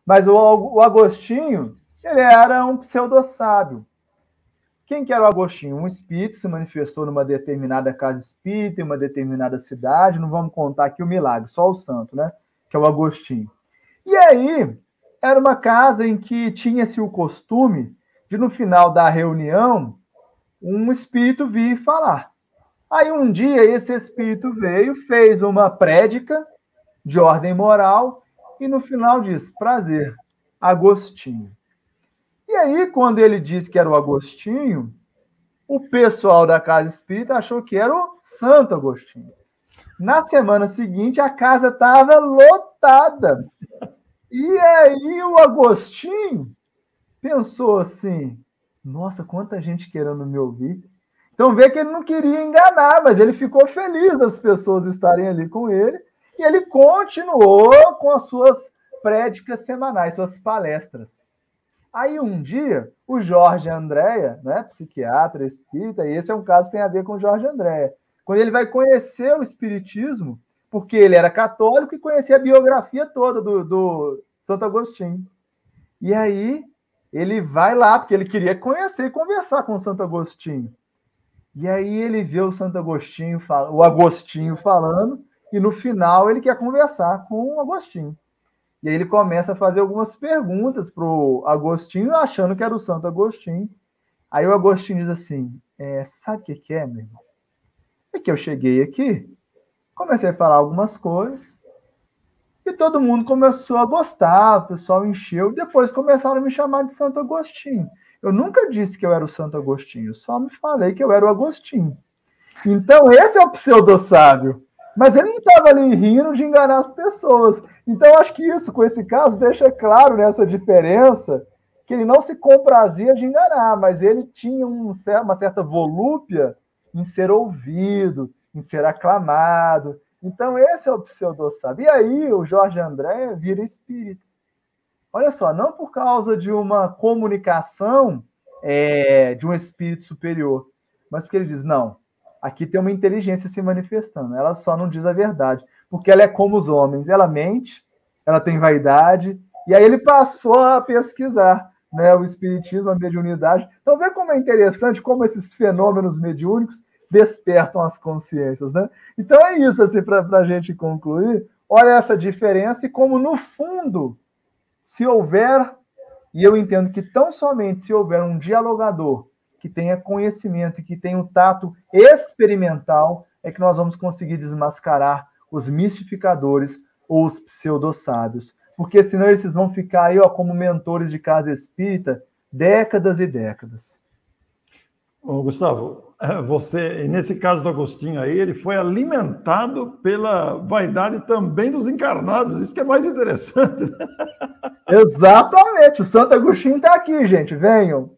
Mas o Agostinho, ele era um pseudo-sábio. Quem que era o Agostinho? Um espírito se manifestou numa determinada casa espírita, em uma determinada cidade. Não vamos contar aqui o milagre, só o santo, né? Que é o Agostinho. E aí, era uma casa em que tinha-se o costume de, no final da reunião, um espírito vir falar. Aí, um dia, esse espírito veio, fez uma prédica de ordem moral e, no final, diz: prazer, Agostinho. E aí, quando ele disse que era o Agostinho, o pessoal da casa espírita achou que era o Santo Agostinho. Na semana seguinte, a casa estava lotada. E aí o Agostinho pensou assim: nossa, quanta gente querendo me ouvir. Então vê que ele não queria enganar, mas ele ficou feliz das pessoas estarem ali com ele, e ele continuou com as suas prédicas semanais, suas palestras. Aí um dia, o Jorge Andréa, né, psiquiatra, espírita, e esse é um caso que tem a ver com o Jorge Andréa, quando ele vai conhecer o espiritismo, porque ele era católico e conhecia a biografia toda do Santo Agostinho. E aí ele vai lá, porque ele queria conhecer e conversar com o Santo Agostinho. E aí ele vê o Santo Agostinho, o Agostinho falando, e no final ele quer conversar com o Agostinho. E aí ele começa a fazer algumas perguntas para o Agostinho, achando que era o Santo Agostinho. Aí o Agostinho diz assim: sabe o que é, meu irmão? É que eu cheguei aqui, comecei a falar algumas coisas, e todo mundo começou a gostar, o pessoal encheu, e depois começaram a me chamar de Santo Agostinho. Eu nunca disse que eu era o Santo Agostinho, só me falei que eu era o Agostinho. Então esse é o pseudo-sábio. Mas ele não estava ali rindo de enganar as pessoas. Então, acho que isso, com esse caso, deixa claro nessa diferença que ele não se comprazia de enganar, mas ele tinha uma certa volúpia em ser ouvido, em ser aclamado. Então, esse é o pseudo-sábio. E aí, o Jorge André vira espírita. Olha só, não por causa de uma comunicação de um espírito superior, mas porque ele diz: não, aqui tem uma inteligência se manifestando, ela só não diz a verdade, porque ela é como os homens, ela mente, ela tem vaidade, e aí ele passou a pesquisar, né, o espiritismo, a mediunidade. Então vê como é interessante como esses fenômenos mediúnicos despertam as consciências, né? Então é isso, assim, para a gente concluir. Olha essa diferença e como, no fundo, se houver, e eu entendo que tão somente se houver um dialogador que tenha conhecimento e que tenha um tato experimental, é que nós vamos conseguir desmascarar os mistificadores ou os pseudo-sábios. Porque senão eles vão ficar aí, ó, como mentores de casa espírita décadas e décadas. Ô, Gustavo, você, nesse caso do Agostinho aí, ele foi alimentado pela vaidade também dos encarnados. Isso que é mais interessante. Exatamente. O Santo Agostinho está aqui, gente. Venham.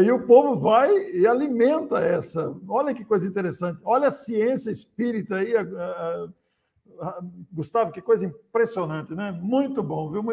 E o povo vai e alimenta essa. Olha que coisa interessante. Olha a ciência espírita aí, Gustavo, que coisa impressionante, né? Muito bom, viu?